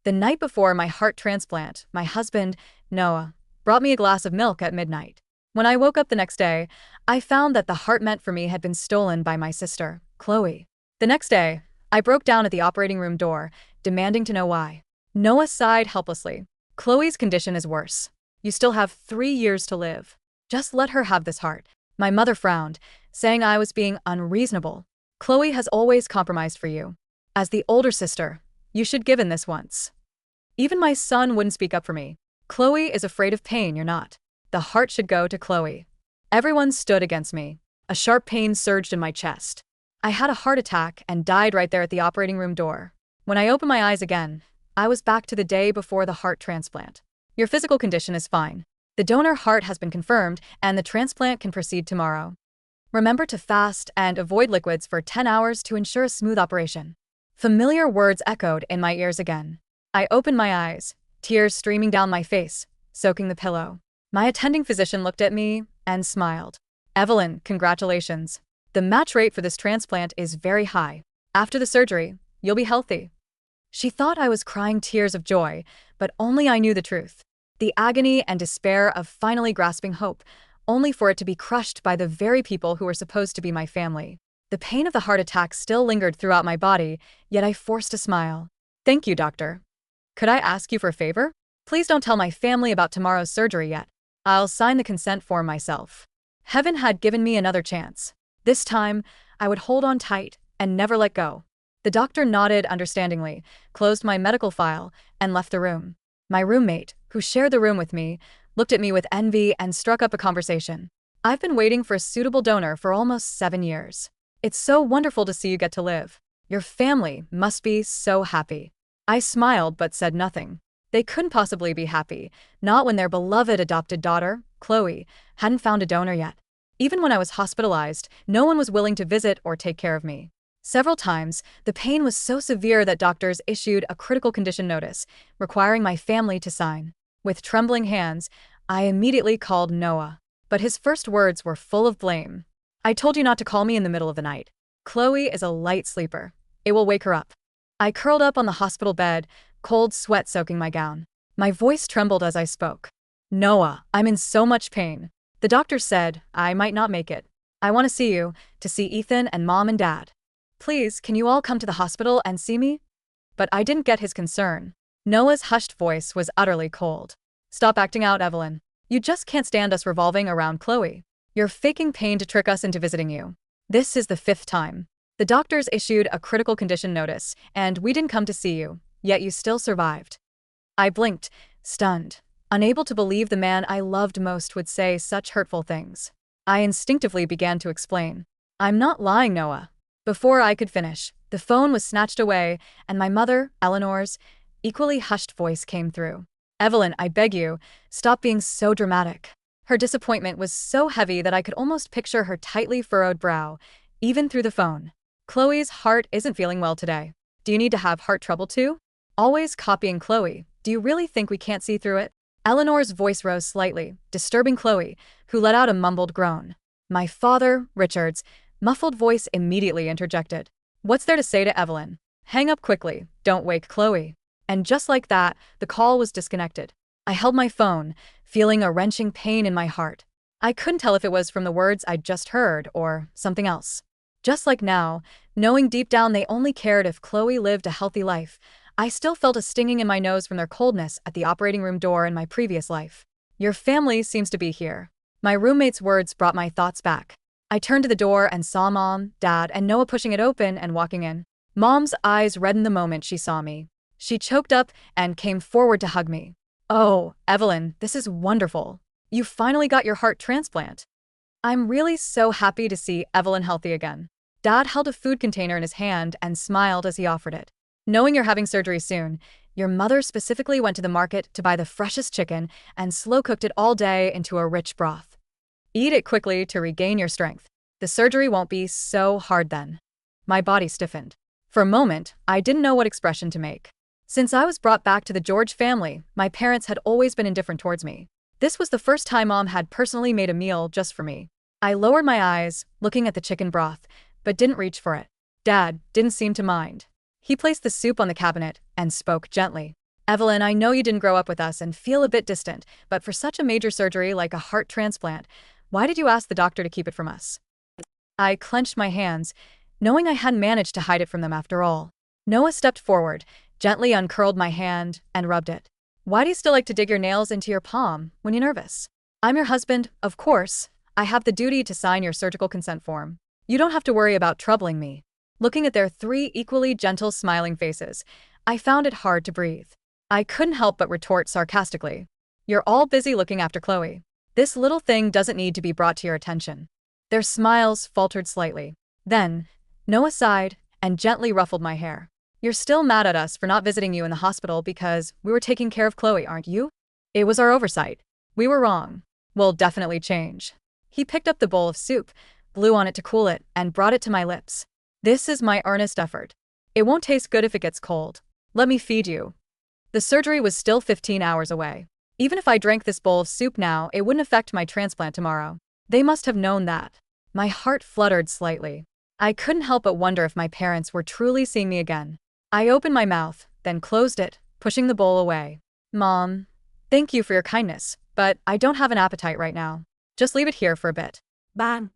The night before my heart transplant, my husband, Noah, brought me a glass of milk at midnight. When I woke up the next day, I found that the heart meant for me had been stolen by my sister, Chloe. The next day, I broke down at the operating room door, demanding to know why. Noah sighed helplessly. Chloe's condition is worse. You still have 3 years to live. Just let her have this heart. My mother frowned, saying I was being unreasonable. Chloe has always compromised for you. As the older sister, you should give in this once. Even my son wouldn't speak up for me. Chloe is afraid of pain, you're not. The heart should go to Chloe. Everyone stood against me. A sharp pain surged in my chest. I had a heart attack and died right there at the operating room door. When I opened my eyes again, I was back to the day before the heart transplant. Your physical condition is fine. The donor heart has been confirmed and the transplant can proceed tomorrow. Remember to fast and avoid liquids for 10 hours to ensure a smooth operation. Familiar words echoed in my ears again. I opened my eyes, tears streaming down my face, soaking the pillow. My attending physician looked at me and smiled. Evelyn, congratulations. The match rate for this transplant is very high. After the surgery, you'll be healthy. She thought I was crying tears of joy, but only I knew the truth. The agony and despair of finally grasping hope, only for it to be crushed by the very people who were supposed to be my family. The pain of the heart attack still lingered throughout my body, yet I forced a smile. Thank you, doctor. Could I ask you for a favor? Please don't tell my family about tomorrow's surgery yet. I'll sign the consent form myself. Heaven had given me another chance. This time, I would hold on tight and never let go. The doctor nodded understandingly, closed my medical file, and left the room. My roommate, who shared the room with me, looked at me with envy and struck up a conversation. I've been waiting for a suitable donor for almost 7 years. It's so wonderful to see you get to live. Your family must be so happy. I smiled but said nothing. They couldn't possibly be happy, not when their beloved adopted daughter, Chloe, hadn't found a donor yet. Even when I was hospitalized, no one was willing to visit or take care of me. Several times, the pain was so severe that doctors issued a critical condition notice, requiring my family to sign. With trembling hands, I immediately called Noah. But his first words were full of blame. I told you not to call me in the middle of the night. Chloe is a light sleeper. It will wake her up. I curled up on the hospital bed, cold sweat soaking my gown. My voice trembled as I spoke. Noah, I'm in so much pain. The doctor said I might not make it. I want to see you, to see Ethan and Mom and Dad. Please, can you all come to the hospital and see me? But I didn't get his concern. Noah's hushed voice was utterly cold. Stop acting out, Evelyn. You just can't stand us revolving around Chloe. You're faking pain to trick us into visiting you. This is the 5th time. The doctors issued a critical condition notice, and we didn't come to see you, yet you still survived. I blinked, stunned, unable to believe the man I loved most would say such hurtful things. I instinctively began to explain. I'm not lying, Noah. Before I could finish, the phone was snatched away, and my mother, Eleanor's, equally hushed voice came through. Evelyn, I beg you, stop being so dramatic. Her disappointment was so heavy that I could almost picture her tightly furrowed brow, even through the phone. Chloe's heart isn't feeling well today. Do you need to have heart trouble too? Always copying Chloe. Do you really think we can't see through it? Eleanor's voice rose slightly, disturbing Chloe, who let out a mumbled groan. My father, Richard's, muffled voice immediately interjected. What's there to say to Evelyn? Hang up quickly, don't wake Chloe. And just like that, the call was disconnected. I held my phone, feeling a wrenching pain in my heart. I couldn't tell if it was from the words I'd just heard or something else. Just like now, knowing deep down they only cared if Chloe lived a healthy life, I still felt a stinging in my nose from their coldness at the operating room door in my previous life. Your family seems to be here. My roommate's words brought my thoughts back. I turned to the door and saw Mom, Dad, and Noah pushing it open and walking in. Mom's eyes reddened the moment she saw me. She choked up and came forward to hug me. Oh, Evelyn, this is wonderful. You finally got your heart transplant. I'm really so happy to see Evelyn healthy again. Dad held a food container in his hand and smiled as he offered it. Knowing you're having surgery soon, your mother specifically went to the market to buy the freshest chicken and slow-cooked it all day into a rich broth. Eat it quickly to regain your strength. The surgery won't be so hard then. My body stiffened. For a moment, I didn't know what expression to make. Since I was brought back to the George family, my parents had always been indifferent towards me. This was the first time Mom had personally made a meal just for me. I lowered my eyes, looking at the chicken broth, but didn't reach for it. Dad didn't seem to mind. He placed the soup on the cabinet and spoke gently. Evelyn, I know you didn't grow up with us and feel a bit distant, but for such a major surgery like a heart transplant, why did you ask the doctor to keep it from us? I clenched my hands, knowing I hadn't managed to hide it from them after all. Noah stepped forward, gently uncurled my hand, and rubbed it. Why do you still like to dig your nails into your palm when you're nervous? I'm your husband, of course. I have the duty to sign your surgical consent form. You don't have to worry about troubling me. Looking at their three equally gentle, smiling faces, I found it hard to breathe. I couldn't help but retort sarcastically. You're all busy looking after Chloe. This little thing doesn't need to be brought to your attention. Their smiles faltered slightly. Then, Noah sighed and gently ruffled my hair. You're still mad at us for not visiting you in the hospital because we were taking care of Chloe, aren't you? It was our oversight. We were wrong. We'll definitely change. He picked up the bowl of soup, blew on it to cool it, and brought it to my lips. This is my earnest effort. It won't taste good if it gets cold. Let me feed you. The surgery was still 15 hours away. Even if I drank this bowl of soup now, it wouldn't affect my transplant tomorrow. They must have known that. My heart fluttered slightly. I couldn't help but wonder if my parents were truly seeing me again. I opened my mouth, then closed it, pushing the bowl away. Mom, thank you for your kindness, but I don't have an appetite right now. Just leave it here for a bit. Bang.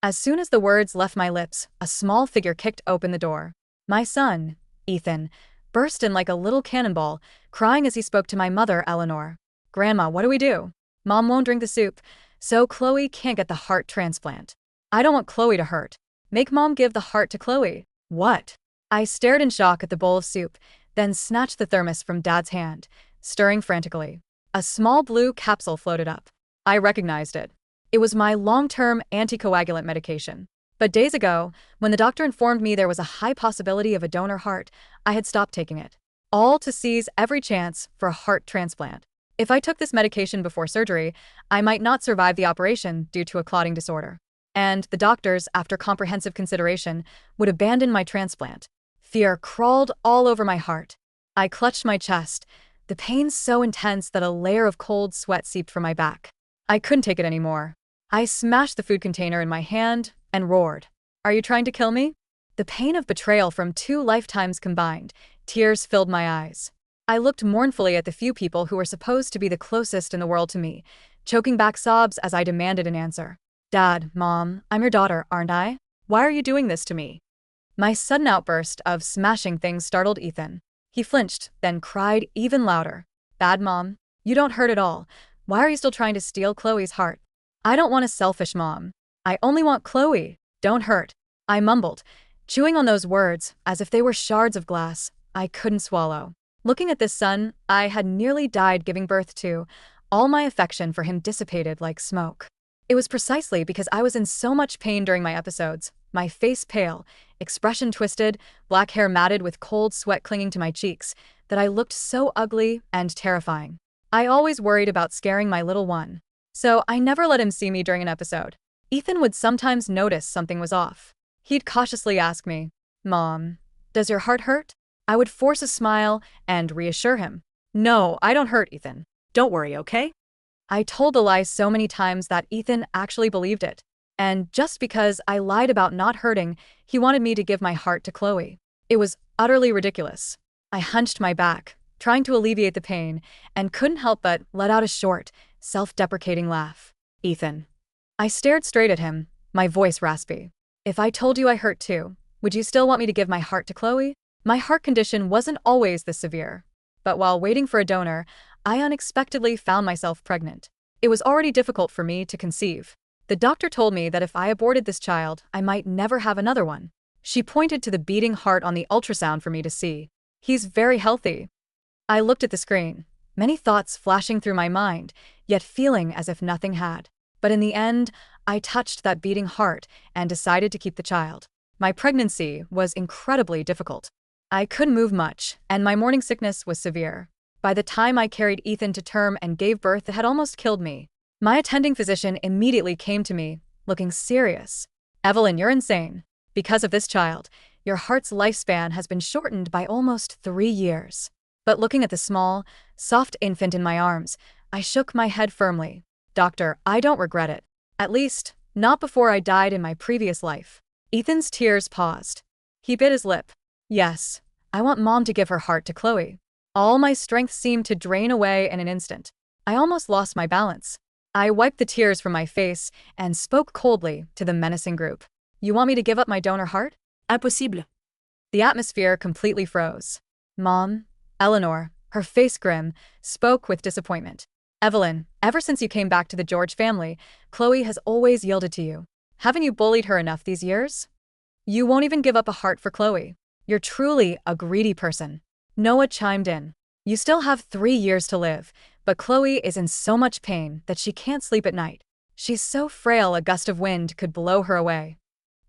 As soon as the words left my lips, a small figure kicked open the door. My son, Ethan, burst in like a little cannonball, crying as he spoke to my mother, Eleanor. Grandma, what do we do? Mom won't drink the soup, so Chloe can't get the heart transplant. I don't want Chloe to hurt. Make Mom give the heart to Chloe. What? I stared in shock at the bowl of soup, then snatched the thermos from Dad's hand, stirring frantically. A small blue capsule floated up. I recognized it. It was my long-term anticoagulant medication. But days ago, when the doctor informed me there was a high possibility of a donor heart, I had stopped taking it. All to seize every chance for a heart transplant. If I took this medication before surgery, I might not survive the operation due to a clotting disorder. And the doctors, after comprehensive consideration, would abandon my transplant. Fear crawled all over my heart. I clutched my chest, the pain so intense that a layer of cold sweat seeped from my back. I couldn't take it anymore. I smashed the food container in my hand and roared. Are you trying to kill me? The pain of betrayal from 2 lifetimes combined, tears filled my eyes. I looked mournfully at the few people who were supposed to be the closest in the world to me, choking back sobs as I demanded an answer. Dad, Mom, I'm your daughter, aren't I? Why are you doing this to me? My sudden outburst of smashing things startled Ethan. He flinched, then cried even louder. Bad Mom, you don't hurt at all. Why are you still trying to steal Chloe's heart? I don't want a selfish mom. I only want Chloe. Don't hurt. I mumbled, chewing on those words as if they were shards of glass I couldn't swallow. Looking at this son I had nearly died giving birth to, all my affection for him dissipated like smoke. It was precisely because I was in so much pain during my episodes, my face pale, expression twisted, black hair matted with cold sweat clinging to my cheeks, that I looked so ugly and terrifying. I always worried about scaring my little one. So I never let him see me during an episode. Ethan would sometimes notice something was off. He'd cautiously ask me, Mom, does your heart hurt? I would force a smile and reassure him. No, I don't hurt, Ethan. Don't worry, okay? I told the lie so many times that Ethan actually believed it. And just because I lied about not hurting, he wanted me to give my heart to Chloe. It was utterly ridiculous. I hunched my back, trying to alleviate the pain, and couldn't help but let out a short, self-deprecating laugh. Ethan. I stared straight at him, my voice raspy. If I told you I hurt too, would you still want me to give my heart to Chloe? My heart condition wasn't always this severe. But while waiting for a donor, I unexpectedly found myself pregnant. It was already difficult for me to conceive. The doctor told me that if I aborted this child, I might never have another one. She pointed to the beating heart on the ultrasound for me to see. He's very healthy. I looked at the screen, many thoughts flashing through my mind, yet feeling as if nothing had. But in the end, I touched that beating heart and decided to keep the child. My pregnancy was incredibly difficult. I couldn't move much, and my morning sickness was severe. By the time I carried Ethan to term and gave birth, it had almost killed me. My attending physician immediately came to me, looking serious. Evelyn, you're insane. Because of this child, your heart's lifespan has been shortened by almost 3 years. But looking at the small, soft infant in my arms, I shook my head firmly. Doctor, I don't regret it. At least, not before I died in my previous life. Ethan's tears paused. He bit his lip. Yes, I want Mom to give her heart to Chloe. All my strength seemed to drain away in an instant. I almost lost my balance. I wiped the tears from my face and spoke coldly to the menacing group. You want me to give up my donor heart? Impossible. The atmosphere completely froze. Mom, Eleanor, her face grim, spoke with disappointment. Evelyn, ever since you came back to the George family, Chloe has always yielded to you. Haven't you bullied her enough these years? You won't even give up a heart for Chloe. You're truly a greedy person. Noah chimed in. You still have 3 years to live, but Chloe is in so much pain that she can't sleep at night. She's so frail a gust of wind could blow her away.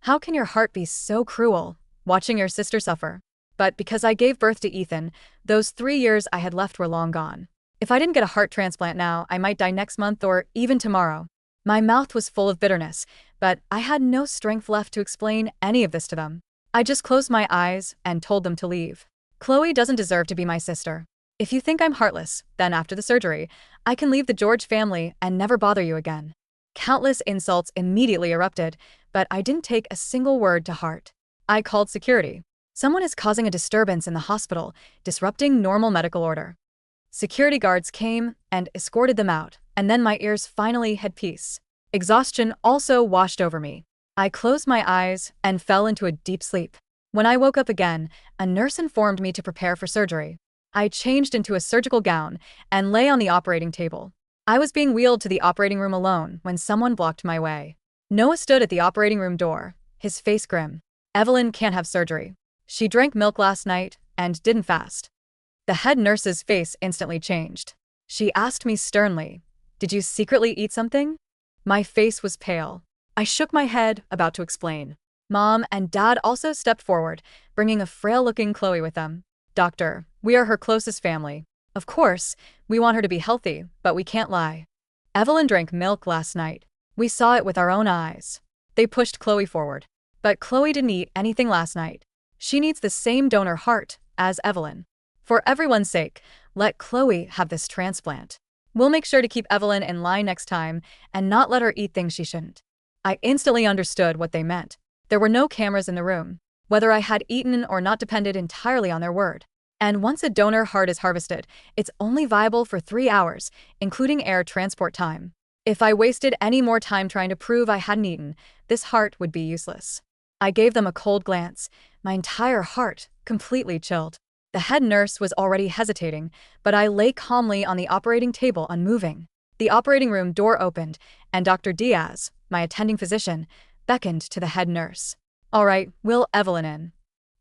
How can your heart be so cruel, watching your sister suffer? But because I gave birth to Ethan, those 3 years I had left were long gone. If I didn't get a heart transplant now, I might die next month or even tomorrow. My mouth was full of bitterness, but I had no strength left to explain any of this to them. I just closed my eyes and told them to leave. Chloe doesn't deserve to be my sister. If you think I'm heartless, then after the surgery, I can leave the George family and never bother you again. Countless insults immediately erupted, but I didn't take a single word to heart. I called security. Someone is causing a disturbance in the hospital, disrupting normal medical order. Security guards came and escorted them out, and then my ears finally had peace. Exhaustion also washed over me. I closed my eyes and fell into a deep sleep. When I woke up again, a nurse informed me to prepare for surgery. I changed into a surgical gown and lay on the operating table. I was being wheeled to the operating room alone when someone blocked my way. Noah stood at the operating room door, his face grim. Evelyn can't have surgery. She drank milk last night and didn't fast. The head nurse's face instantly changed. She asked me sternly, "Did you secretly eat something?" My face was pale. I shook my head, about to explain. Mom and Dad also stepped forward, bringing a frail-looking Chloe with them. Doctor, we are her closest family. Of course, we want her to be healthy, but we can't lie. Evelyn drank milk last night. We saw it with our own eyes. They pushed Chloe forward. But Chloe didn't eat anything last night. She needs the same donor heart as Evelyn. For everyone's sake, let Chloe have this transplant. We'll make sure to keep Evelyn in line next time and not let her eat things she shouldn't. I instantly understood what they meant. There were no cameras in the room. Whether I had eaten or not depended entirely on their word. And once a donor heart is harvested, it's only viable for 3 hours, including air transport time. If I wasted any more time trying to prove I hadn't eaten, this heart would be useless. I gave them a cold glance, my entire heart completely chilled. The head nurse was already hesitating, but I lay calmly on the operating table unmoving. The operating room door opened, and Dr. Diaz, my attending physician, beckoned to the head nurse. All right, will Evelyn in?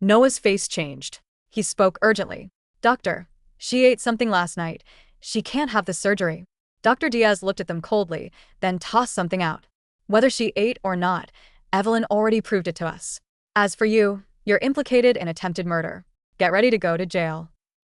Noah's face changed. He spoke urgently. Doctor, she ate something last night. She can't have the surgery. Dr. Diaz looked at them coldly, then tossed something out. Whether she ate or not, Evelyn already proved it to us. As for you, you're implicated in attempted murder. Get ready to go to jail.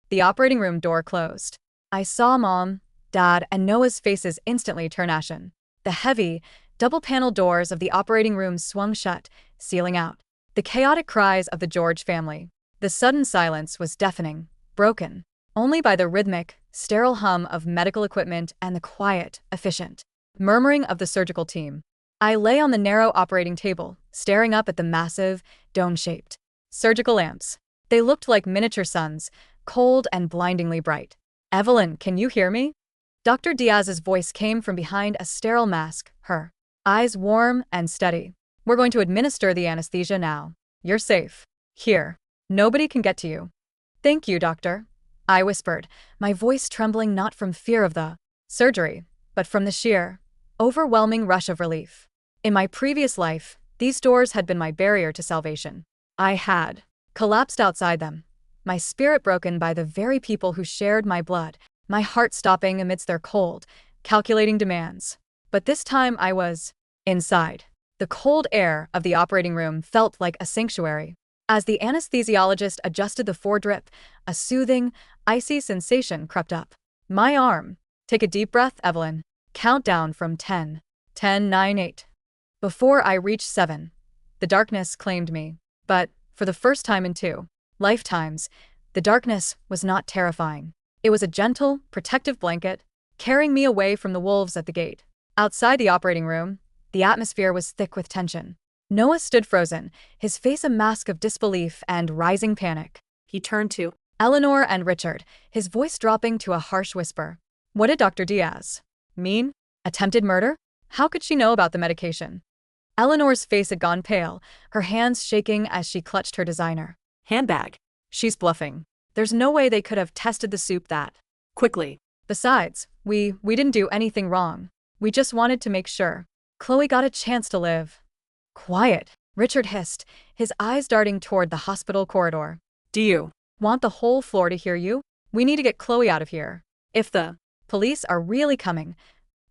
The operating room door closed. I saw Mom, Dad, and Noah's faces instantly turn ashen. The heavy, double-paneled doors of the operating room swung shut, sealing out the chaotic cries of the George family. The sudden silence was deafening, broken only by the rhythmic, sterile hum of medical equipment and the quiet, efficient murmuring of the surgical team. I lay on the narrow operating table, staring up at the massive, dome-shaped surgical lamps. They looked like miniature suns, cold and blindingly bright. Evelyn, can you hear me? Dr. Diaz's voice came from behind a sterile mask, her eyes warm and steady. We're going to administer the anesthesia now. You're safe. Here. Nobody can get to you. Thank you, doctor. I whispered, my voice trembling not from fear of the surgery, but from the sheer, overwhelming rush of relief. In my previous life, these doors had been my barrier to salvation. I had collapsed outside them, my spirit broken by the very people who shared my blood, my heart stopping amidst their cold, calculating demands. But this time I was inside. The cold air of the operating room felt like a sanctuary. As the anesthesiologist adjusted the foredrip, a soothing, icy sensation crept up my arm. Take a deep breath, Evelyn. Count down from 10. 10, 9, 8. Before I reached 7, the darkness claimed me. But, for the first time in 2 lifetimes, the darkness was not terrifying. It was a gentle, protective blanket, carrying me away from the wolves at the gate. Outside the operating room, the atmosphere was thick with tension. Noah stood frozen, his face a mask of disbelief and rising panic. He turned to Eleanor and Richard, his voice dropping to a harsh whisper. What did Dr. Diaz mean? Attempted murder? How could she know about the medication? Eleanor's face had gone pale, her hands shaking as she clutched her designer handbag. She's bluffing. There's no way they could have tested the soup that quickly. Besides, we didn't do anything wrong. We just wanted to make sure Chloe got a chance to live. Quiet, Richard hissed, his eyes darting toward the hospital corridor. Do you want the whole floor to hear you? We need to get Chloe out of here. If the police are really coming.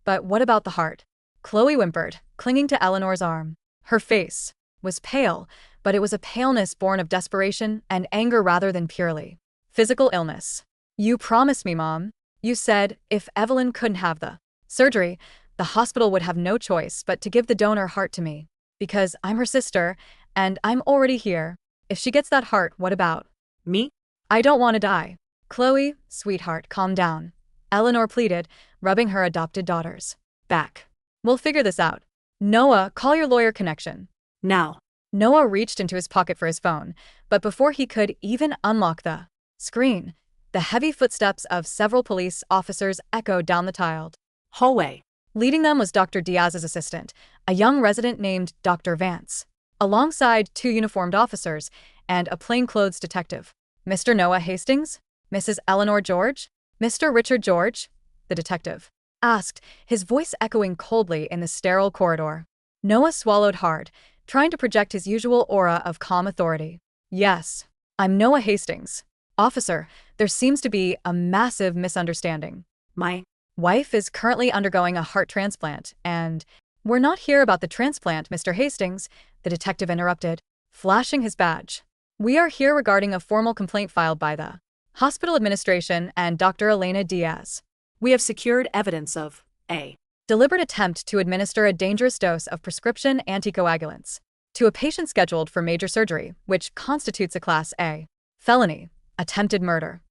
But what about the heart? Chloe whimpered, clinging to Eleanor's arm. Her face was pale, but it was a paleness born of desperation and anger rather than purely physical illness. You promised me, Mom. You said if Evelyn couldn't have the surgery, the hospital would have no choice but to give the donor heart to me. Because I'm her sister, and I'm already here. If she gets that heart, what about me? I don't want to die. Chloe, sweetheart, calm down. Eleanor pleaded, rubbing her adopted daughter's back. We'll figure this out. Noah, call your lawyer connection. Now. Noah reached into his pocket for his phone, but before he could even unlock the screen, the heavy footsteps of several police officers echoed down the tiled hallway. Leading them was Dr. Diaz's assistant, a young resident named Dr. Vance, alongside two uniformed officers and a plainclothes detective. Mr. Noah Hastings? Mrs. Eleanor George? Mr. Richard George? The detective asked, his voice echoing coldly in the sterile corridor. Noah swallowed hard, trying to project his usual aura of calm authority. Yes, I'm Noah Hastings. Officer, there seems to be a massive misunderstanding. My wife is currently undergoing a heart transplant, and we're not here about the transplant, Mr. Hastings, the detective interrupted, flashing his badge. We are here regarding a formal complaint filed by the hospital administration and Dr. Elena Diaz. We have secured evidence of a deliberate attempt to administer a dangerous dose of prescription anticoagulants to a patient scheduled for major surgery, which constitutes a Class A felony, attempted murder.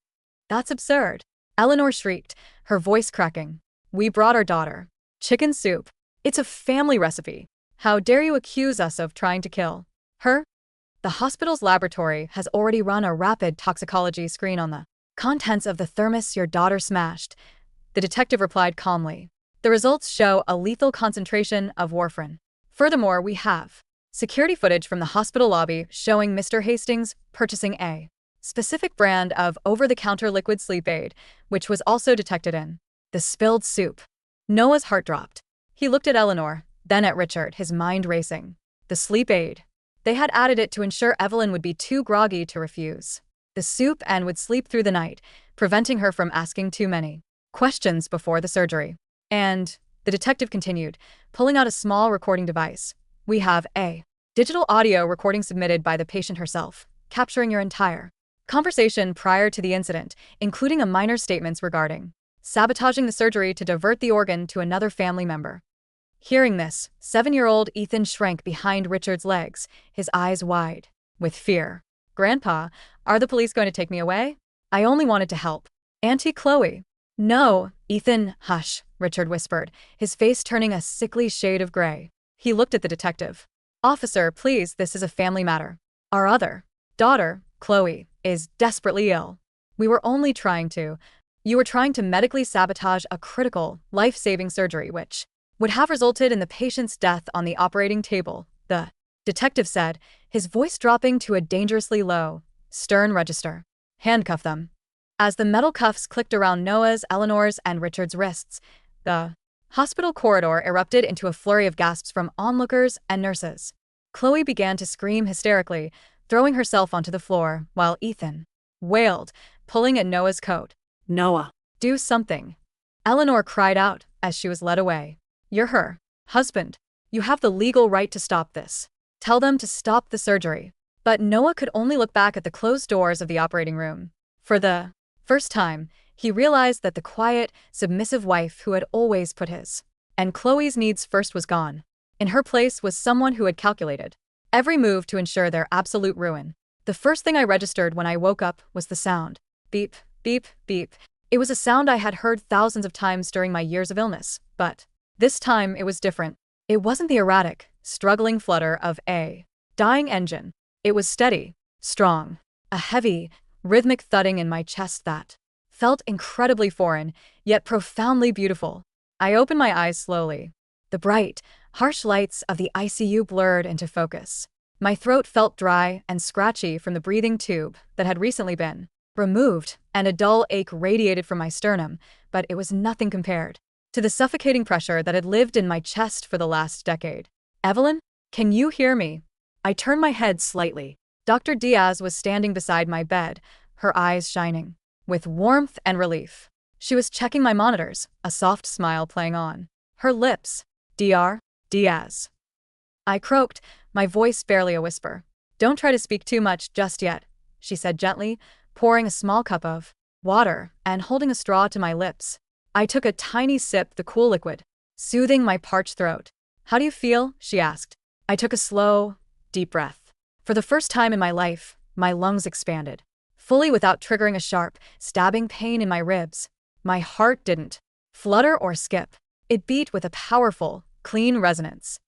That's absurd. Eleanor shrieked, her voice cracking. We brought our daughter. Chicken soup. It's a family recipe. How dare you accuse us of trying to kill her? The hospital's laboratory has already run a rapid toxicology screen on the contents of the thermos your daughter smashed, the detective replied calmly. The results show a lethal concentration of warfarin. Furthermore, we have security footage from the hospital lobby showing Mr. Hastings purchasing a specific brand of over-the-counter liquid sleep aid, which was also detected in the spilled soup. Noah's heart dropped. He looked at Eleanor, then at Richard, his mind racing. The sleep aid. They had added it to ensure Evelyn would be too groggy to refuse the soup and would sleep through the night, preventing her from asking too many questions before the surgery. And, the detective continued, pulling out a small recording device. We have a digital audio recording submitted by the patient herself, capturing your entire conversation prior to the incident, including a minor statements regarding sabotaging the surgery to divert the organ to another family member. Hearing this, 7-year-old Ethan shrank behind Richard's legs, his eyes wide with fear. Grandpa, are the police going to take me away? I only wanted to help. Auntie Chloe. No, Ethan, hush, Richard whispered, his face turning a sickly shade of gray. He looked at the detective. Officer, please, this is a family matter. Our other daughter, Chloe, is desperately ill. We were only trying to. You were trying to medically sabotage a critical, life-saving surgery which would have resulted in the patient's death on the operating table, the detective said, his voice dropping to a dangerously low, stern register. Handcuff them. As the metal cuffs clicked around Noah's, Eleanor's, and Richard's wrists, the hospital corridor erupted into a flurry of gasps from onlookers and nurses. Chloe began to scream hysterically, throwing herself onto the floor, while Ethan wailed, pulling at Noah's coat. Noah, do something. Eleanor cried out as she was led away. You're her husband. You have the legal right to stop this. Tell them to stop the surgery. But Noah could only look back at the closed doors of the operating room. For the first time, he realized that the quiet, submissive wife who had always put his and Chloe's needs first was gone. In her place was someone who had calculated every move to ensure their absolute ruin. The first thing I registered when I woke up was the sound. Beep, beep, beep. It was a sound I had heard thousands of times during my years of illness, but this time it was different. It wasn't the erratic, struggling flutter of a dying engine. It was steady, strong, a heavy, rhythmic thudding in my chest that felt incredibly foreign, yet profoundly beautiful. I opened my eyes slowly. The bright, harsh lights of the ICU blurred into focus. My throat felt dry and scratchy from the breathing tube that had recently been removed, and a dull ache radiated from my sternum, but it was nothing compared to the suffocating pressure that had lived in my chest for the last decade. Evelyn, can you hear me? I turned my head slightly. Dr. Diaz was standing beside my bed, her eyes shining with warmth and relief. She was checking my monitors, a soft smile playing on her lips. Dr. Diaz. I croaked, my voice barely a whisper. Don't try to speak too much just yet, she said gently, pouring a small cup of water and holding a straw to my lips. I took a tiny sip, the cool liquid, soothing my parched throat. How do you feel? She asked. I took a slow, deep breath. For the first time in my life, my lungs expanded, fully without triggering a sharp, stabbing pain in my ribs. My heart didn't flutter or skip. It beat with a powerful, clean resonance.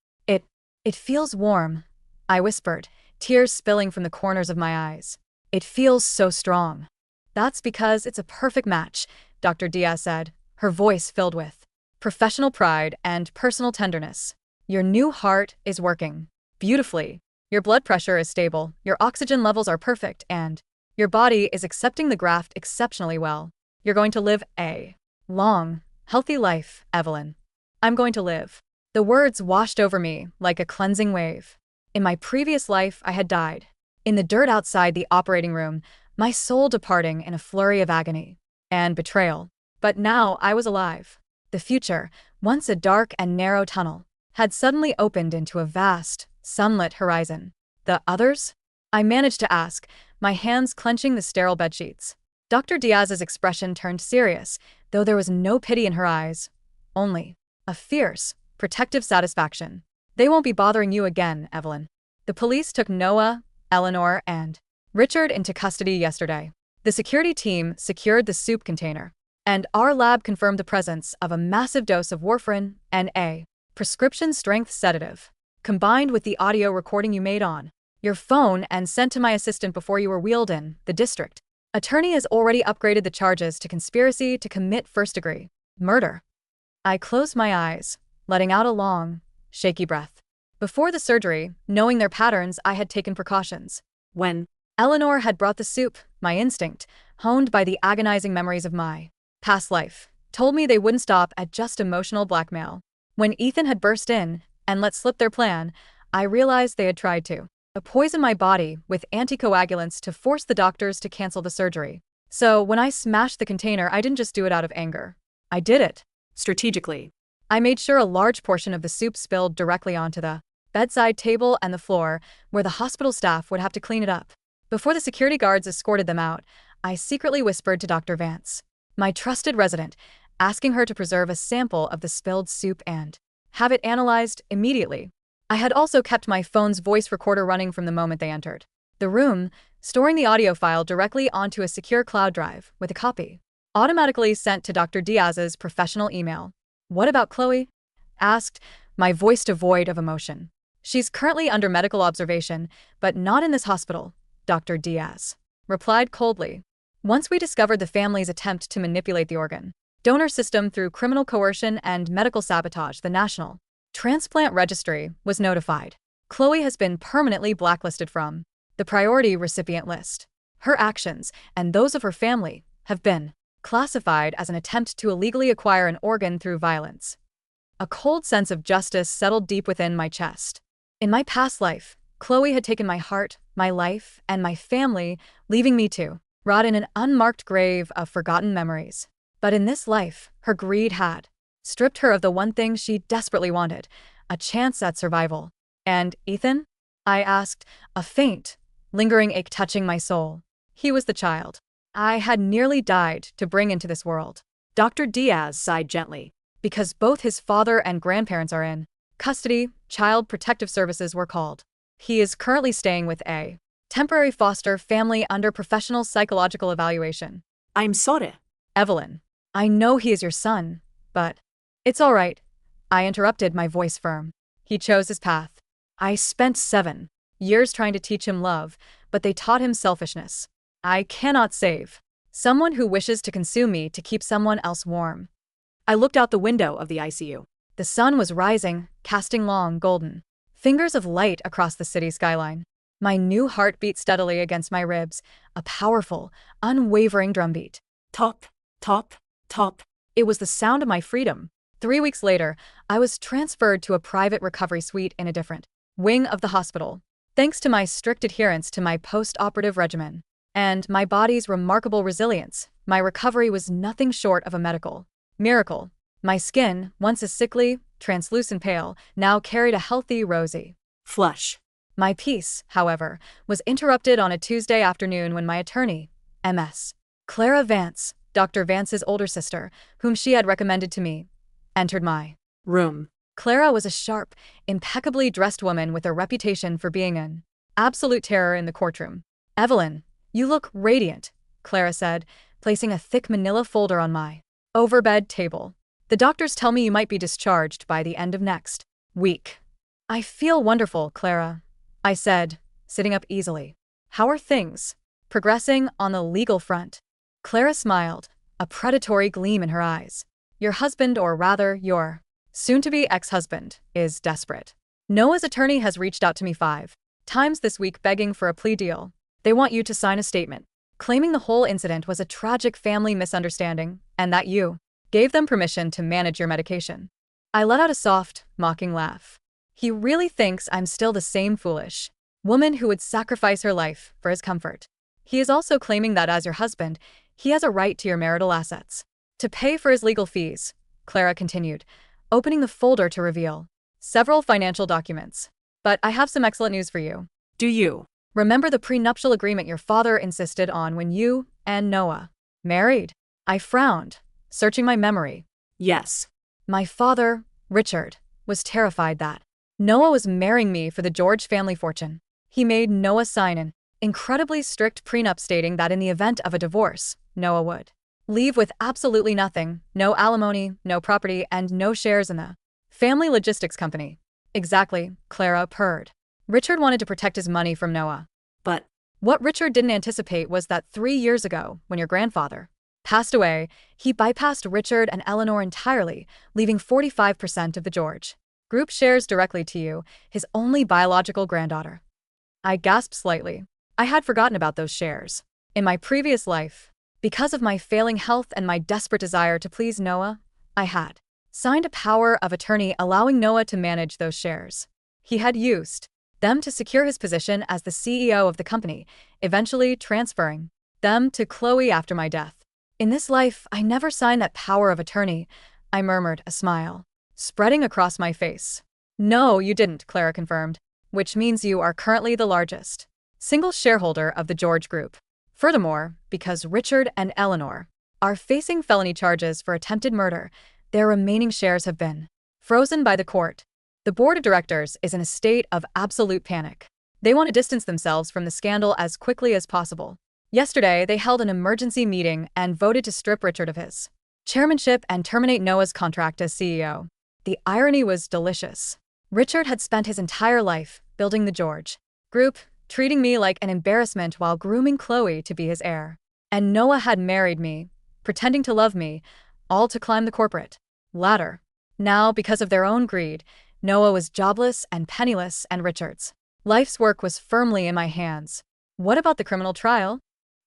It feels warm, I whispered, tears spilling from the corners of my eyes. It feels so strong. That's because it's a perfect match, Dr. Diaz said, her voice filled with professional pride and personal tenderness. Your new heart is working beautifully. Your blood pressure is stable, your oxygen levels are perfect, and your body is accepting the graft exceptionally well. You're going to live a long, healthy life, Evelyn. I'm going to live. The words washed over me like a cleansing wave. In my previous life, I had died. In the dirt outside the operating room, my soul departing in a flurry of agony and betrayal. But now I was alive. The future, once a dark and narrow tunnel, had suddenly opened into a vast, sunlit horizon. The others? I managed to ask, my hands clenching the sterile bedsheets. Dr. Diaz's expression turned serious, though there was no pity in her eyes. Only a fierce, protective satisfaction. They won't be bothering you again, Evelyn. The police took Noah, Eleanor, and Richard into custody yesterday. The security team secured the soup container, and our lab confirmed the presence of a massive dose of warfarin and a prescription-strength sedative, combined with the audio recording you made on your phone and sent to my assistant before you were wheeled in. The district attorney has already upgraded the charges to conspiracy to commit first-degree murder. I closed my eyes, letting out a long, shaky breath. Before the surgery, knowing their patterns, I had taken precautions. When Eleanor had brought the soup, my instinct, honed by the agonizing memories of my past life, told me they wouldn't stop at just emotional blackmail. When Ethan had burst in and let slip their plan, I realized they had tried to poison my body with anticoagulants to force the doctors to cancel the surgery. So when I smashed the container, I didn't just do it out of anger. I did it strategically. I made sure a large portion of the soup spilled directly onto the bedside table and the floor, where the hospital staff would have to clean it up. Before the security guards escorted them out, I secretly whispered to Dr. Vance, my trusted resident, asking her to preserve a sample of the spilled soup and have it analyzed immediately. I had also kept my phone's voice recorder running from the moment they entered the room, storing the audio file directly onto a secure cloud drive with a copy automatically sent to Dr. Diaz's professional email. What about Chloe? Asked, my voice devoid of emotion. She's currently under medical observation, but not in this hospital, Dr. Diaz replied coldly. Once we discovered the family's attempt to manipulate the organ donor system through criminal coercion and medical sabotage, the National Transplant Registry was notified. Chloe has been permanently blacklisted from the priority recipient list. Her actions, and those of her family, have been classified as an attempt to illegally acquire an organ through violence. A cold sense of justice settled deep within my chest. In my past life, Chloe had taken my heart, my life, and my family, leaving me to rot in an unmarked grave of forgotten memories. But in this life, her greed had stripped her of the one thing she desperately wanted, a chance at survival. And Ethan? I asked, a faint, lingering ache touching my soul. He was the child I had nearly died to bring into this world. Dr. Diaz sighed gently. Because both his father and grandparents are in custody, Child Protective Services were called. He is currently staying with a temporary foster family under professional psychological evaluation. I'm sorry. Evelyn, I know he is your son, but it's all right. I interrupted, my voice firm. He chose his path. I spent 7 years trying to teach him love, but they taught him selfishness. I cannot save. Someone who wishes to consume me to keep someone else warm. I looked out the window of the ICU. The sun was rising, casting long, golden fingers of light across the city skyline. My new heart beat steadily against my ribs, a powerful, unwavering drumbeat. Top, top, top. It was the sound of my freedom. 3 weeks later, I was transferred to a private recovery suite in a different wing of the hospital. Thanks to my strict adherence to my post-operative regimen and my body's remarkable resilience, my recovery was nothing short of a medical miracle. My skin, once a sickly, translucent pale, now carried a healthy, rosy flush. My peace, however, was interrupted on a Tuesday afternoon when my attorney, Ms. Clara Vance, Dr. Vance's older sister, whom she had recommended to me, entered my room. Clara was a sharp, impeccably dressed woman with a reputation for being an absolute terror in the courtroom. "Evelyn, you look radiant," Clara said, placing a thick manila folder on my overbed table. "The doctors tell me you might be discharged by the end of next week." "I feel wonderful, Clara," I said, sitting up easily. "How are things progressing on the legal front?" Clara smiled, a predatory gleam in her eyes. "Your husband, or rather, your soon-to-be ex-husband, is desperate. Noah's attorney has reached out to me 5 times this week begging for a plea deal. They want you to sign a statement, claiming the whole incident was a tragic family misunderstanding and that you gave them permission to manage your medication." I let out a soft, mocking laugh. He really thinks I'm still the same foolish woman who would sacrifice her life for his comfort. He is also claiming that as your husband, he has a right to your marital assets. To pay for his legal fees, Clara continued, opening the folder to reveal several financial documents. "But I have some excellent news for you. Do you remember the prenuptial agreement your father insisted on when you and Noah married?" I frowned, searching my memory. "Yes." My father, Richard, was terrified that Noah was marrying me for the George family fortune. He made Noah sign an incredibly strict prenup stating that in the event of a divorce, Noah would leave with absolutely nothing, no alimony, no property, and no shares in the family logistics company. "Exactly," Clara purred. "Richard wanted to protect his money from Noah. But what Richard didn't anticipate was that 3 years ago, when your grandfather passed away, he bypassed Richard and Eleanor entirely, leaving 45% of the George Group shares directly to you, his only biological granddaughter." I gasped slightly. I had forgotten about those shares. In my previous life, because of my failing health and my desperate desire to please Noah, I had signed a power of attorney allowing Noah to manage those shares. He had used them to secure his position as the CEO of the company, eventually transferring them to Chloe after my death. "In this life, I never signed that power of attorney," I murmured, a smile spreading across my face. "No, you didn't," Clara confirmed, "which means you are currently the largest single shareholder of the George Group. Furthermore, because Richard and Eleanor are facing felony charges for attempted murder, their remaining shares have been frozen by the court. The board of directors is in a state of absolute panic. They want to distance themselves from the scandal as quickly as possible. Yesterday, they held an emergency meeting and voted to strip Richard of his chairmanship and terminate Noah's contract as CEO. The irony was delicious. Richard had spent his entire life building the George Group, treating me like an embarrassment while grooming Chloe to be his heir. And Noah had married me, pretending to love me, all to climb the corporate ladder. Now, because of their own greed, Noah was jobless and penniless, and Richard's life's work was firmly in my hands. "What about the criminal trial?"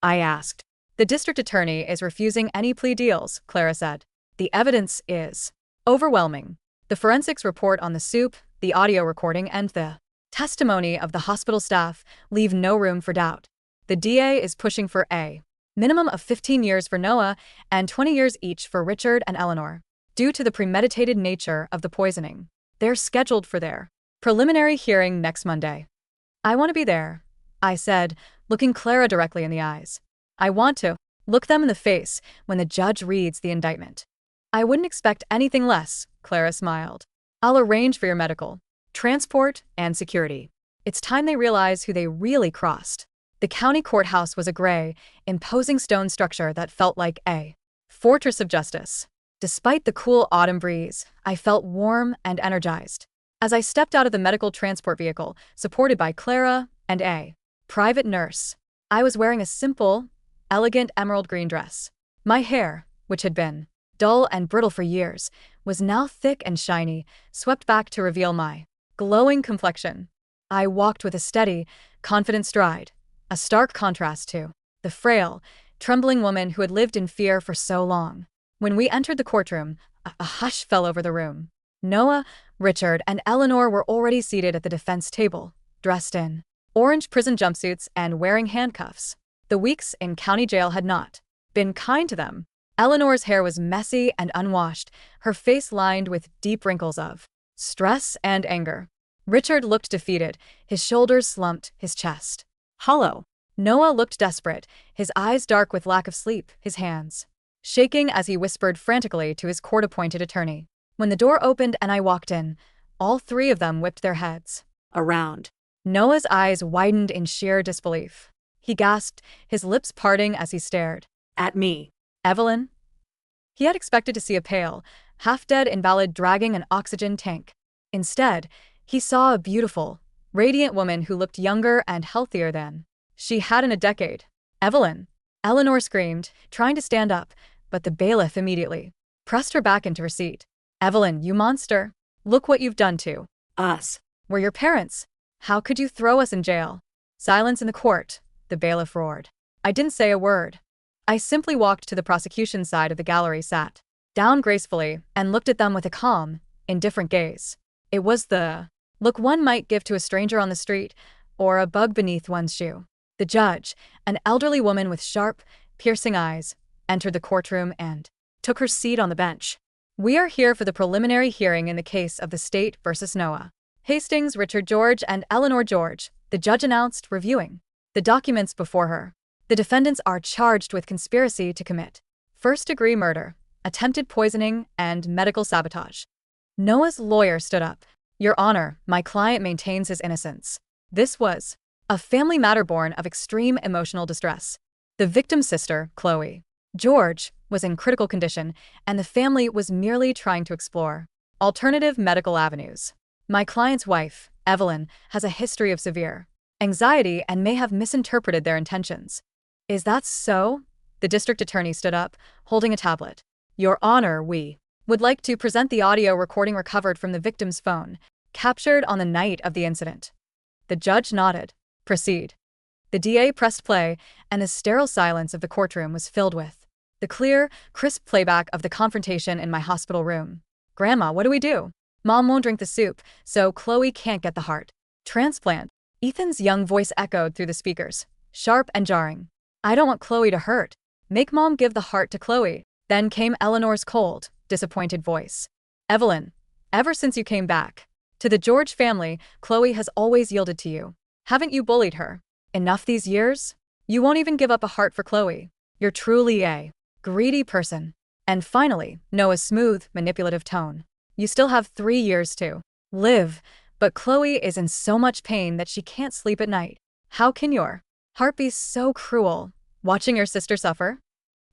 I asked. "The district attorney is refusing any plea deals," Clara said. "The evidence is overwhelming. The forensics report on the soup, the audio recording, and the testimony of the hospital staff leave no room for doubt. The DA is pushing for a minimum of 15 years for Noah and 20 years each for Richard and Eleanor. Due to the premeditated nature of the poisoning, they're scheduled for their preliminary hearing next Monday." "I want to be there," I said, looking Clara directly in the eyes. "I want to look them in the face when the judge reads the indictment." "I wouldn't expect anything less," Clara smiled. "I'll arrange for your medical, transport, and security. It's time they realize who they really crossed." The county courthouse was a gray, imposing stone structure that felt like a fortress of justice. Despite the cool autumn breeze, I felt warm and energized. As I stepped out of the medical transport vehicle, supported by Clara and a private nurse, I was wearing a simple, elegant emerald green dress. My hair, which had been dull and brittle for years, was now thick and shiny, swept back to reveal my glowing complexion. I walked with a steady, confident stride, a stark contrast to the frail, trembling woman who had lived in fear for so long. When we entered the courtroom, a hush fell over the room. Noah, Richard, and Eleanor were already seated at the defense table, dressed in orange prison jumpsuits and wearing handcuffs. The weeks in county jail had not been kind to them. Eleanor's hair was messy and unwashed, her face lined with deep wrinkles of stress and anger. Richard looked defeated, his shoulders slumped, his chest hollow. Noah looked desperate, his eyes dark with lack of sleep, his hands shaking as he whispered frantically to his court-appointed attorney. When the door opened and I walked in, all three of them whipped their heads around. Noah's eyes widened in sheer disbelief. He gasped, his lips parting as he stared at me. Evelyn? He had expected to see a pale, half-dead invalid dragging an oxygen tank. Instead, he saw a beautiful, radiant woman who looked younger and healthier than she had in a decade. Evelyn! Eleanor screamed, trying to stand up, but the bailiff immediately pressed her back into her seat. Evelyn, you monster! Look what you've done to us. We're your parents. How could you throw us in jail? Silence in the court, the bailiff roared. I didn't say a word. I simply walked to the prosecution side of the gallery, sat down gracefully, and looked at them with a calm, indifferent gaze. It was the look one might give to a stranger on the street, or a bug beneath one's shoe. The judge, an elderly woman with sharp, piercing eyes, entered the courtroom and took her seat on the bench. We are here for the preliminary hearing in the case of the state versus Noah Hastings, Richard George, and Eleanor George, the judge announced, reviewing the documents before her. The defendants are charged with conspiracy to commit first-degree murder, attempted poisoning, and medical sabotage. Noah's lawyer stood up. Your Honor, my client maintains his innocence. This was a family matter born of extreme emotional distress. The victim's sister, Chloe George, was in critical condition, and the family was merely trying to explore alternative medical avenues. My client's wife, Evelyn, has a history of severe anxiety and may have misinterpreted their intentions. Is that so? The district attorney stood up, holding a tablet. Your Honor, we would like to present the audio recording recovered from the victim's phone, captured on the night of the incident. The judge nodded. Proceed. The DA pressed play, and the sterile silence of the courtroom was filled with the clear, crisp playback of the confrontation in my hospital room. Grandma, what do we do? Mom won't drink the soup, so Chloe can't get the heart transplant. Ethan's young voice echoed through the speakers, sharp and jarring. I don't want Chloe to hurt. Make Mom give the heart to Chloe. Then came Eleanor's cold, disappointed voice. Evelyn, ever since you came back to the George family, Chloe has always yielded to you. Haven't you bullied her enough these years? You won't even give up a heart for Chloe. You're truly a greedy person. And finally, Noah's smooth, manipulative tone. You still have 3 years to live, but Chloe is in so much pain that she can't sleep at night. How can your heart be so cruel, watching your sister suffer?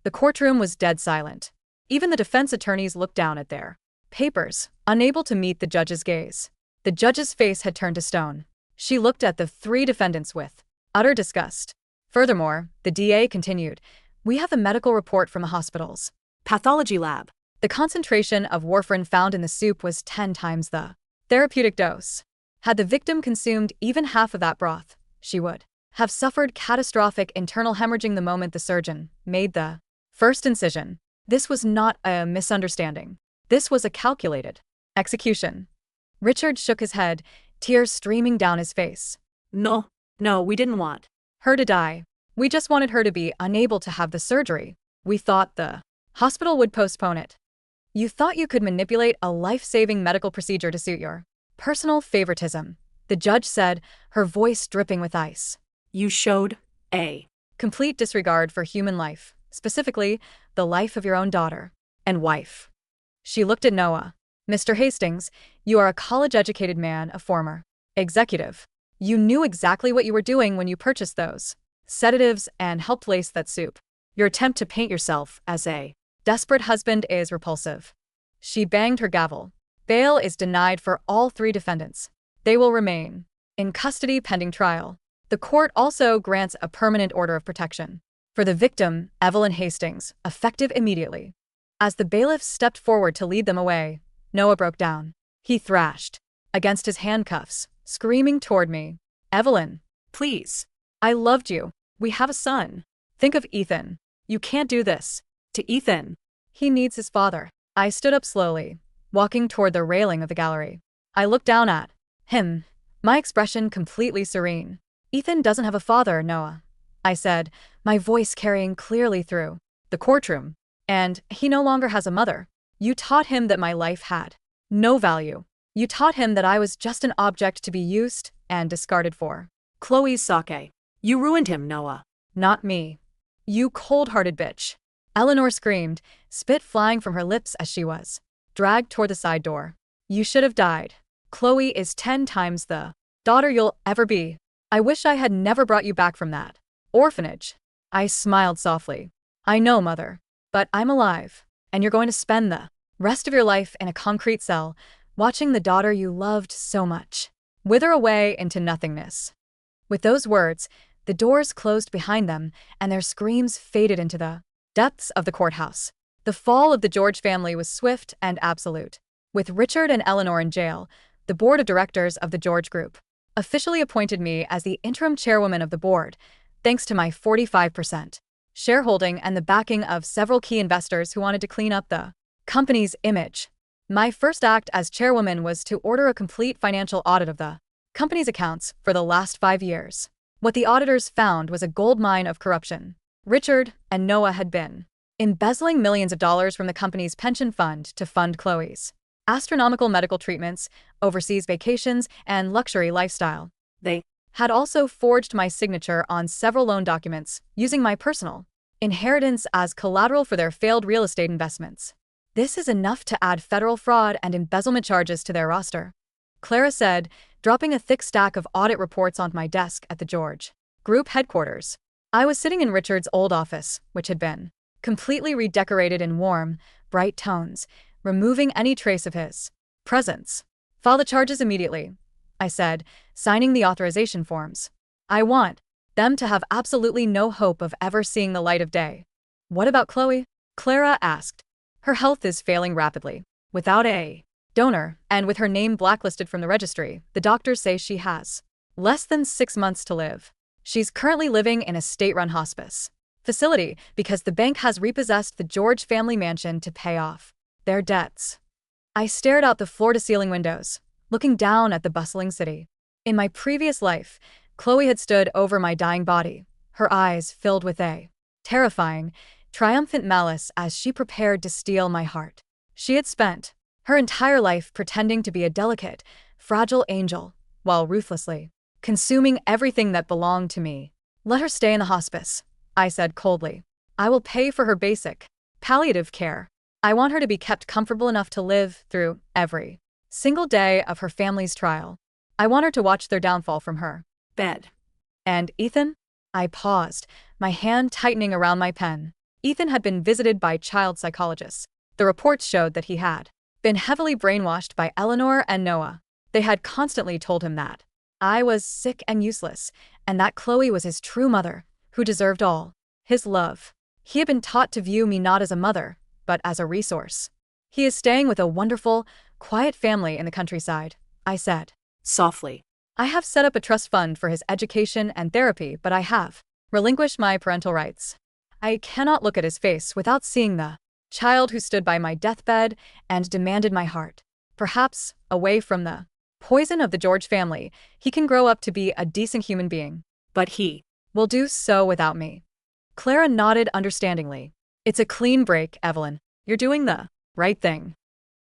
The courtroom was dead silent. Even the defense attorneys looked down at their papers, unable to meet the judge's gaze. The judge's face had turned to stone. She looked at the three defendants with utter disgust. Furthermore, the DA continued, we have a medical report from the hospital's pathology lab. The concentration of warfarin found in the soup was 10 times the therapeutic dose. Had the victim consumed even half of that broth, she would have suffered catastrophic internal hemorrhaging the moment the surgeon made the first incision. This was not a misunderstanding. This was a calculated execution. Richard shook his head, tears streaming down his face. No, we didn't want her to die. We just wanted her to be unable to have the surgery. We thought the hospital would postpone it. You thought you could manipulate a life-saving medical procedure to suit your personal favoritism, the judge said, her voice dripping with ice. You showed a complete disregard for human life, specifically the life of your own daughter and wife. She looked at Noah. Mr. Hastings, you are a college-educated man, a former executive. You knew exactly what you were doing when you purchased those sedatives and helped lace that soup. Your attempt to paint yourself as a desperate husband is repulsive. She banged her gavel. Bail is denied for all three defendants. They will remain in custody pending trial. The court also grants a permanent order of protection for the victim, Evelyn Hastings, effective immediately. As the bailiffs stepped forward to lead them away, Noah broke down. He thrashed against his handcuffs, screaming toward me, "Evelyn, please. I loved you. We have a son. Think of Ethan. You can't do this to Ethan. He needs his father." I stood up slowly, walking toward the railing of the gallery. I looked down at him, my expression completely serene. "Ethan doesn't have a father, Noah," I said, my voice carrying clearly through the courtroom. "And he no longer has a mother. You taught him that my life had no value. You taught him that I was just an object to be used and discarded for." Chloe's sake. You ruined him, Noah. "Not me. You cold-hearted bitch." Eleanor screamed, spit flying from her lips as she was dragged toward the side door. "You should have died. Chloe is 10 times the daughter you'll ever be. I wish I had never brought you back from that orphanage." I smiled softly. "I know, Mother. But I'm alive, and you're going to spend the rest of your life in a concrete cell, watching the daughter you loved so much wither away into nothingness." With those words, the doors closed behind them, and their screams faded into the depths of the courthouse. The fall of the George family was swift and absolute. With Richard and Eleanor in jail, the board of directors of the George Group officially appointed me as the interim chairwoman of the board, thanks to my 45% shareholding and the backing of several key investors who wanted to clean up the company's image. My first act as chairwoman was to order a complete financial audit of the company's accounts for the last 5 years. What the auditors found was a goldmine of corruption. Richard and Noah had been embezzling millions of dollars from the company's pension fund to fund Chloe's astronomical medical treatments, overseas vacations, and luxury lifestyle. They had also forged my signature on several loan documents, using my personal inheritance as collateral for their failed real estate investments. "This is enough to add federal fraud and embezzlement charges to their roster," Clara said, dropping a thick stack of audit reports onto my desk at the George Group headquarters. I was sitting in Richard's old office, which had been completely redecorated in warm, bright tones, removing any trace of his presence. "File the charges immediately," I said, signing the authorization forms. "I want them to have absolutely no hope of ever seeing the light of day." "What about Chloe?" Clara asked. "Her health is failing rapidly. Without a donor, and with her name blacklisted from the registry, the doctors say she has less than 6 months to live. She's currently living in a state-run hospice facility because the bank has repossessed the George family mansion to pay off their debts." I stared out the floor-to-ceiling windows, looking down at the bustling city. In my previous life, Chloe had stood over my dying body, her eyes filled with a terrifying, triumphant malice as she prepared to steal my heart. She had spent her entire life pretending to be a delicate, fragile angel, while ruthlessly consuming everything that belonged to me. "Let her stay in the hospice," I said coldly. "I will pay for her basic palliative care. I want her to be kept comfortable enough to live through every single day of her family's trial. I want her to watch their downfall from her bed." "And Ethan?" I paused, my hand tightening around my pen. Ethan had been visited by child psychologists. The reports showed that he had been heavily brainwashed by Eleanor and Noah. They had constantly told him that I was sick and useless, and that Chloe was his true mother, who deserved all his love. He had been taught to view me not as a mother, but as a resource. "He is staying with a wonderful, quiet family in the countryside," I said Softly. "I have set up a trust fund for his education and therapy, but I have relinquished my parental rights." I cannot look at his face without seeing the child who stood by my deathbed and demanded my heart. Perhaps, away from the poison of the George family, he can grow up to be a decent human being. But he Will do so without me. Clara nodded understandingly. "It's a clean break, Evelyn. You're doing the right thing."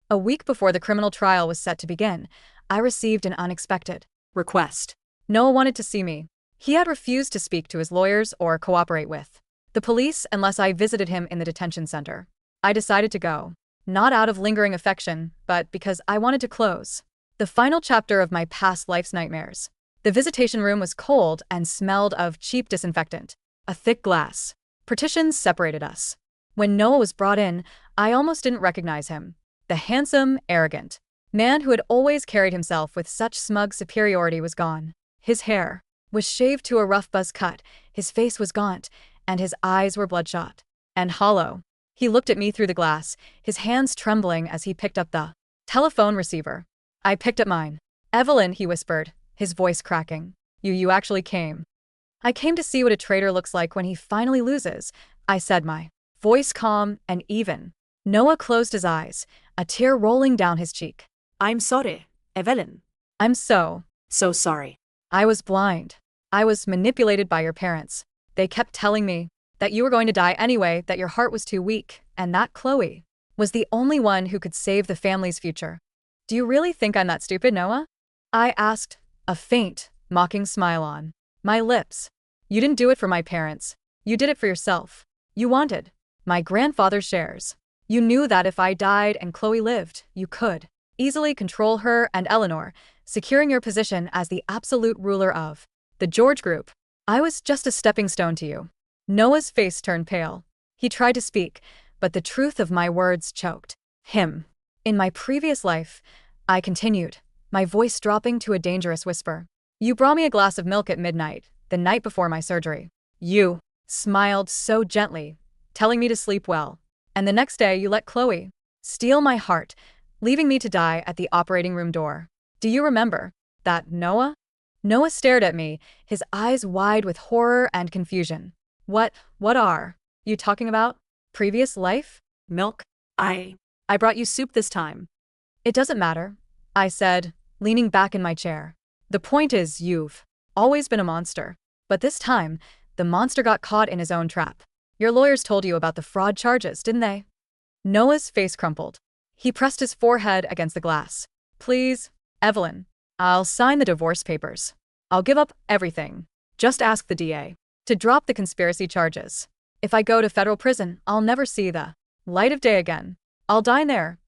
A week before the criminal trial was set to begin, I received an unexpected request. Noah wanted to see me. He had refused to speak to his lawyers or cooperate with the police unless I visited him in the detention center. I decided to go, not out of lingering affection, but because I wanted to close the final chapter of my past life's nightmares. The visitation room was cold and smelled of cheap disinfectant. A thick glass partitions separated us. When Noah was brought in, I almost didn't recognize him. The handsome, arrogant man who had always carried himself with such smug superiority was gone. His hair was shaved to a rough buzz cut, his face was gaunt, and his eyes were bloodshot and hollow. He looked at me through the glass, his hands trembling as he picked up the telephone receiver. I picked up mine. "Evelyn," he whispered, his voice cracking. You actually came." "I came to see what a traitor looks like when he finally loses," I said, my voice calm and even. Noah closed his eyes, a tear rolling down his cheek. I'm sorry, Evelyn. "I'm so sorry. I was blind. I was manipulated by your parents. They kept telling me that you were going to die anyway, that your heart was too weak, and that Chloe was the only one who could save the family's future." "Do you really think I'm that stupid, Noah?" I asked, a faint, mocking smile on my lips. "You didn't do it for my parents. You did it for yourself. You wanted my grandfather's shares. You knew that if I died and Chloe lived, you could easily control her and Eleanor, securing your position as the absolute ruler of the George Group. I was just a stepping stone to you." Noah's face turned pale. He tried to speak, but the truth of my words choked him. "In my previous life," I continued, my voice dropping to a dangerous whisper, "you brought me a glass of milk at midnight, the night before my surgery. You smiled so gently, telling me to sleep well. And the next day you let Chloe steal my heart, leaving me to die at the operating room door. Do you remember that, Noah?" Noah stared at me, his eyes wide with horror and confusion. What are you talking about? Previous life?" Milk? I brought you soup this time." "It doesn't matter," I said, leaning back in my chair. "The point is, you've always been a monster. But this time, the monster got caught in his own trap. Your lawyers told you about the fraud charges, didn't they?" Noah's face crumpled. He pressed his forehead against the glass. "Please, Evelyn, I'll sign the divorce papers. I'll give up everything. Just ask the DA to drop the conspiracy charges. If I go to federal prison, I'll never see the light of day again. I'll die there."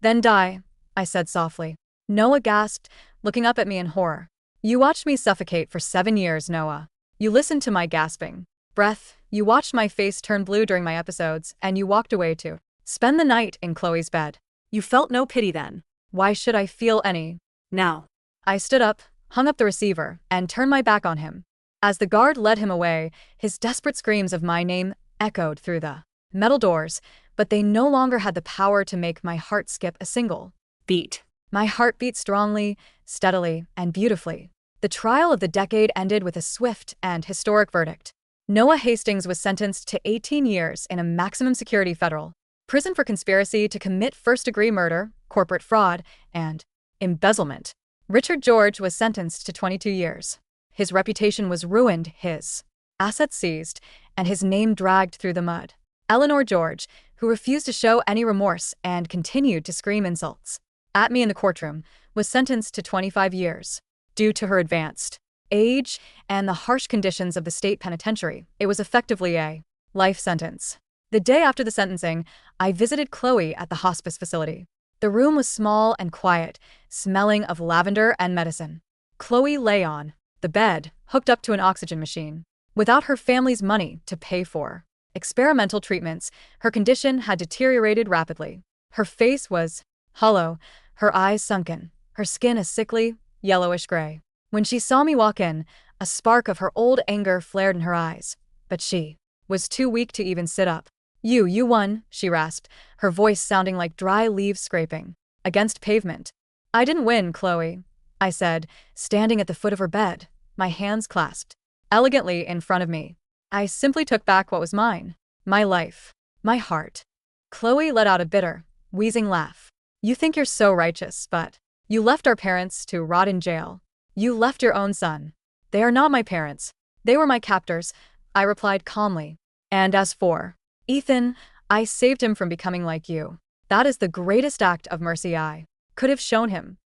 "Then die," I said softly. Noah gasped, looking up at me in horror. "You watched me suffocate for 7 years, Noah. You listened to my gasping breath, you watched my face turn blue during my episodes, and you walked away to spend the night in Chloe's bed. You felt no pity then. Why should I feel any now?" I stood up, hung up the receiver, and turned my back on him. As the guard led him away, his desperate screams of my name echoed through the metal doors, but they no longer had the power to make my heart skip a single beat. My heart beat strongly, steadily, and beautifully. The trial of the decade ended with a swift and historic verdict. Noah Hastings was sentenced to 18 years in a maximum security federal prison for conspiracy to commit first-degree murder, corporate fraud, and embezzlement. Richard George was sentenced to 22 years. His reputation was ruined, his assets seized, and his name dragged through the mud. Eleanor George, who refused to show any remorse and continued to scream insults at me in the courtroom, was sentenced to 25 years. Due to her advanced age and the harsh conditions of the state penitentiary, it was effectively a life sentence. The day after the sentencing, I visited Chloe at the hospice facility. The room was small and quiet, smelling of lavender and medicine. Chloe lay on the bed, hooked up to an oxygen machine. Without her family's money to pay for experimental treatments, her condition had deteriorated rapidly. Her face was hollow, her eyes sunken, her skin a sickly, yellowish gray. When she saw me walk in, a spark of her old anger flared in her eyes, but she was too weak to even sit up. You won," she rasped, her voice sounding like dry leaves scraping against pavement. "I didn't win, Chloe," I said, standing at the foot of her bed, my hands clasped elegantly in front of me. "I simply took back what was mine. My life. My heart." Chloe let out a bitter, wheezing laugh. "You think you're so righteous, but you left our parents to rot in jail. You left your own son." "They are not my parents. They were my captors," I replied calmly. "And as for Ethan, I saved him from becoming like you. That is the greatest act of mercy I could have shown him."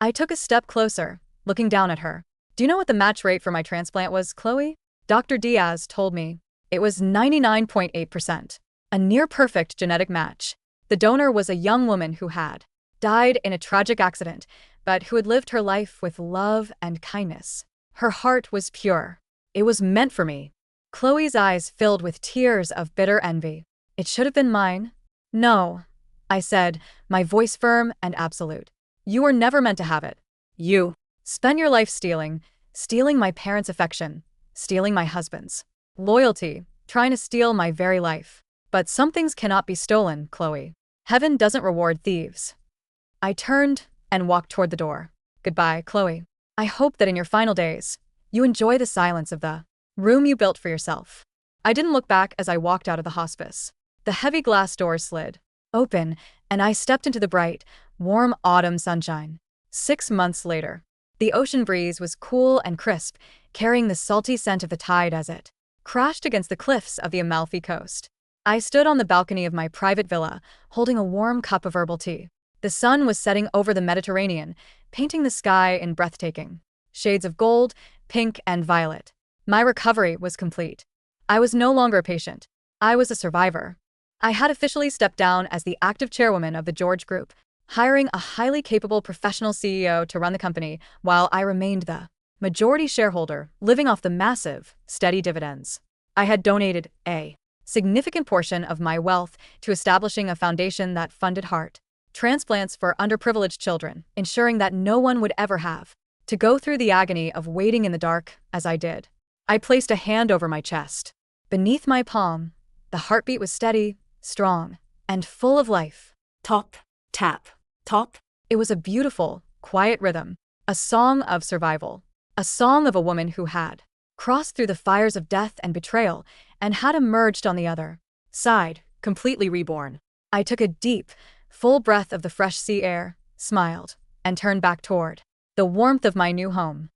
I took a step closer, looking down at her. "Do you know what the match rate for my transplant was, Chloe?" Dr. Diaz told me. It was 99.8%, a near-perfect genetic match. The donor was a young woman who had died in a tragic accident, but who had lived her life with love and kindness. Her heart was pure. It was meant for me. Chloe's eyes filled with tears of bitter envy. "It should have been mine." "No," I said, my voice firm and absolute. "You were never meant to have it. You spent your life stealing, stealing my parents' affection, stealing my husband's loyalty, trying to steal my very life. But some things cannot be stolen, Chloe. Heaven doesn't reward thieves. I turned and walked toward the door. Goodbye, Chloe. I hope that in your final days, you enjoy the silence of the room you built for yourself. I didn't look back as I walked out of the hospice. The heavy glass doors slid open, and I stepped into the bright, warm autumn sunshine. 6 months later, the ocean breeze was cool and crisp, carrying the salty scent of the tide as it crashed against the cliffs of the Amalfi Coast. I stood on the balcony of my private villa, holding a warm cup of herbal tea. The sun was setting over the Mediterranean, painting the sky in breathtaking shades of gold, pink, and violet. My recovery was complete. I was no longer a patient. I was a survivor. I had officially stepped down as the active chairwoman of the George Group, hiring a highly capable professional CEO to run the company while I remained the majority shareholder, living off the massive, steady dividends. I had donated a significant portion of my wealth to establishing a foundation that funded heart transplants for underprivileged children, ensuring that no one would ever have to go through the agony of waiting in the dark as I did. I placed a hand over my chest. Beneath my palm, the heartbeat was steady, strong, and full of life. Top, tap, top. It was a beautiful, quiet rhythm, a song of survival, a song of a woman who had crossed through the fires of death and betrayal and had emerged on the other side, completely reborn. I took a deep, full breath of the fresh sea air, smiled, and turned back toward the warmth of my new home.